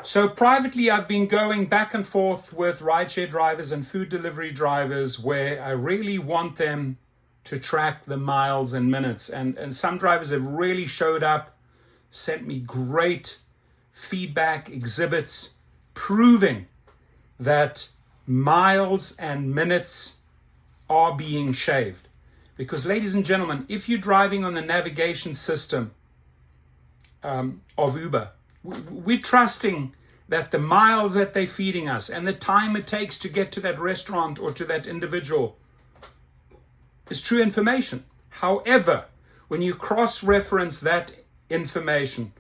So privately, I've been going back and forth with rideshare drivers and food delivery drivers where I really want them to track the miles and minutes. And some drivers have really showed up, sent me great feedback, exhibits, proving that miles and minutes are being shaved. Because ladies and gentlemen, if you're driving on the navigation system of Uber, we're trusting that the miles that they're feeding us and the time it takes to get to that restaurant or to that individual is true information. However, when you cross-reference that information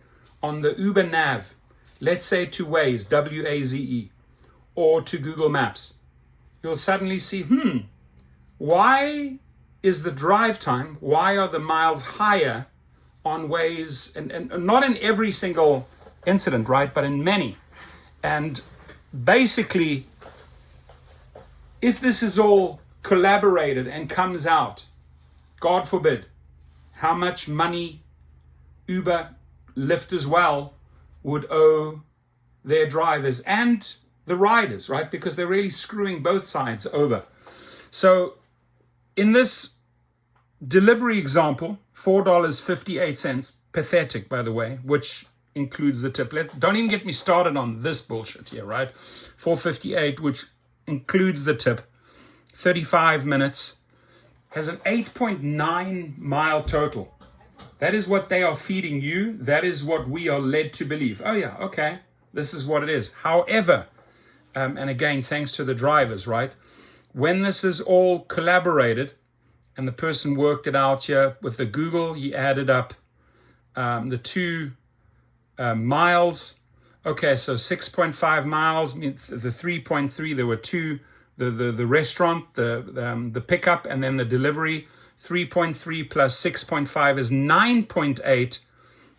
on the Uber nav, let's say to Waze, W-A-Z-E, or to Google Maps, you'll suddenly see, why is the drive time, why are the miles higher on Waze, and not in every single incident, right, but in many. And basically, if this is all collaborated and comes out, God forbid, how much money Uber, Lyft as well, would owe their drivers and the riders, right? Because they're really screwing both sides over. So in this delivery example, $4.58, pathetic, by the way, which includes the tip. Don't even get me started on this bullshit here, right? $4.58, which includes the tip. 35 minutes, has an 8.9 mile total. That is what they are feeding you. That is what we are led to believe. Oh yeah, okay, this is what it is. However, and again, thanks to the drivers, right? When this is all collaborated, and the person worked it out here with the Google, he added up the two miles. Okay, so 6.5 miles, the 3.3, there were two, the restaurant, the pickup, and then the delivery. 3.3 plus 6.5 is 9.8,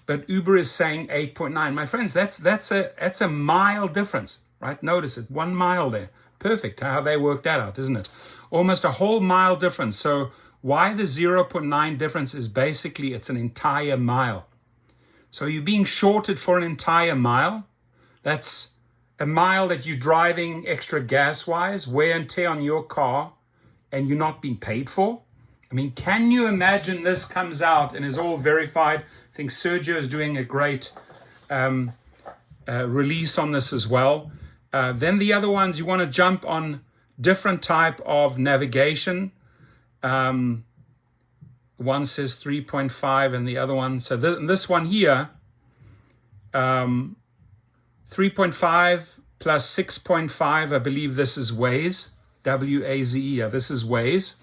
but Uber is saying 8.9. My friends, that's a mile difference, right? Notice it, 1 mile there. Perfect, how they worked that out, isn't it? Almost a whole mile difference. So why the 0.9 difference is basically it's an entire mile. So you're being shorted for an entire mile. That's a mile that you're driving extra gas-wise, wear and tear on your car, and you're not being paid for. I mean, can you imagine this comes out and is all verified? I think Sergio is doing a great release on this as well. Then the other ones, you want to jump on different type of navigation. One says 3.5 and the other one, so this one here, 3.5 plus 6.5, I believe this is Waze, W-A-Z-E, this is Waze.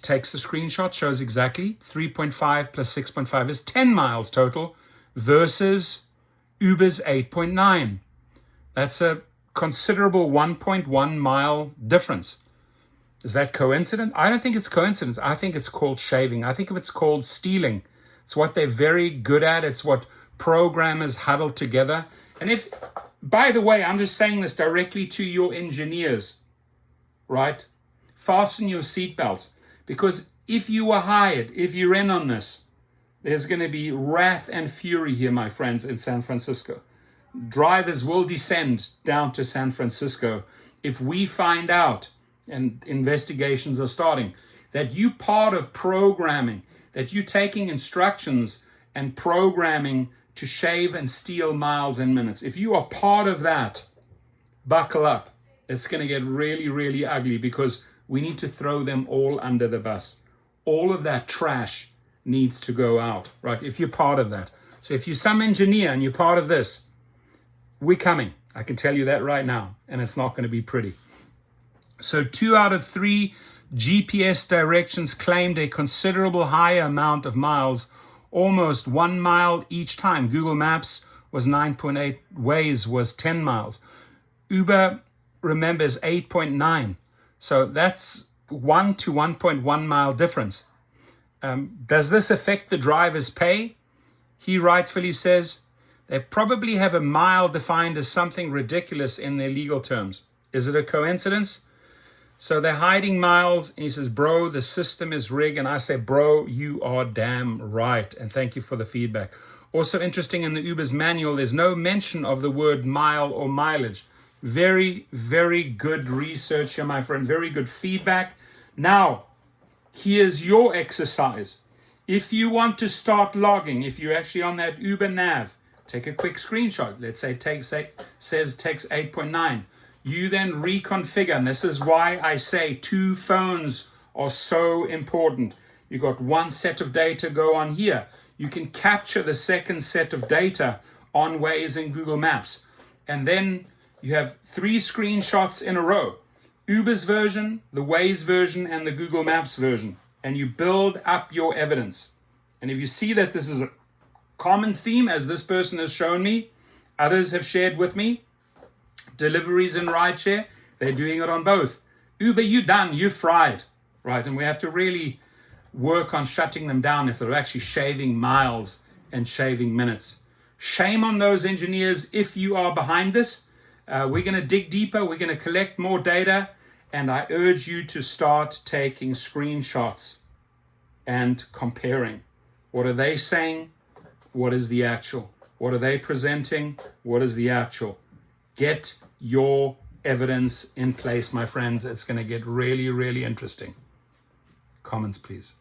Takes the screenshot, shows exactly 3.5 plus 6.5 is 10 miles total versus Uber's 8.9. That's a considerable 1.1 mile difference. Is that coincident? I don't think it's coincidence. I think it's called shaving. I think it's called stealing. It's what they're very good at. It's what programmers huddle together. And if, by the way, I'm just saying this directly to your engineers, right? Fasten your seatbelts, because if you were hired, if you're in on this, there's going to be wrath and fury here, my friends, in San Francisco. Drivers will descend down to San Francisco if we find out, and investigations are starting, that you part of programming, that you're taking instructions and programming to shave and steal miles and minutes. If you are part of that, buckle up. It's going to get really, really ugly, because we need to throw them all under the bus. All of that trash needs to go out, right? If you're part of that. So if you're some engineer and you're part of this, we're coming. I can tell you that right now, and it's not going to be pretty. So 2 out of 3 GPS directions claimed a considerable higher amount of miles, almost 1 mile each time. Google Maps was 9.8, Waze was 10 miles. Uber, remember, is 8.9. So that's 1 to 1.1 mile difference. Does this affect the driver's pay? He rightfully says they probably have a mile defined as something ridiculous in their legal terms. Is it a coincidence? So they're hiding miles. And he says, bro, the system is rigged. And I say, bro, you are damn right. And thank you for the feedback. Also interesting, in the Uber's manual, there's no mention of the word mile or mileage. Very, very good research here, my friend. Very good feedback. Now, here's your exercise. If you want to start logging, if you're actually on that Uber nav, take a quick screenshot. Let's say says text 8.9. You then reconfigure, and this is why I say 2 phones are so important. You got one set of data go on here. You can capture the second set of data on Waze and Google Maps. And then you have 3 screenshots in a row. Uber's version, the Waze version, and the Google Maps version. And you build up your evidence. And if you see that this is a common theme, as this person has shown me, others have shared with me, deliveries in Rideshare, they're doing it on both. Uber, you done, you fried, right? And we have to really work on shutting them down if they're actually shaving miles and shaving minutes. Shame on those engineers if you are behind this. We're going to dig deeper, we're going to collect more data, and I urge you to start taking screenshots and comparing. What are they saying? What is the actual? What are they presenting? What is the actual? Get your evidence in place, my friends. It's going to get really, really interesting. Comments, please.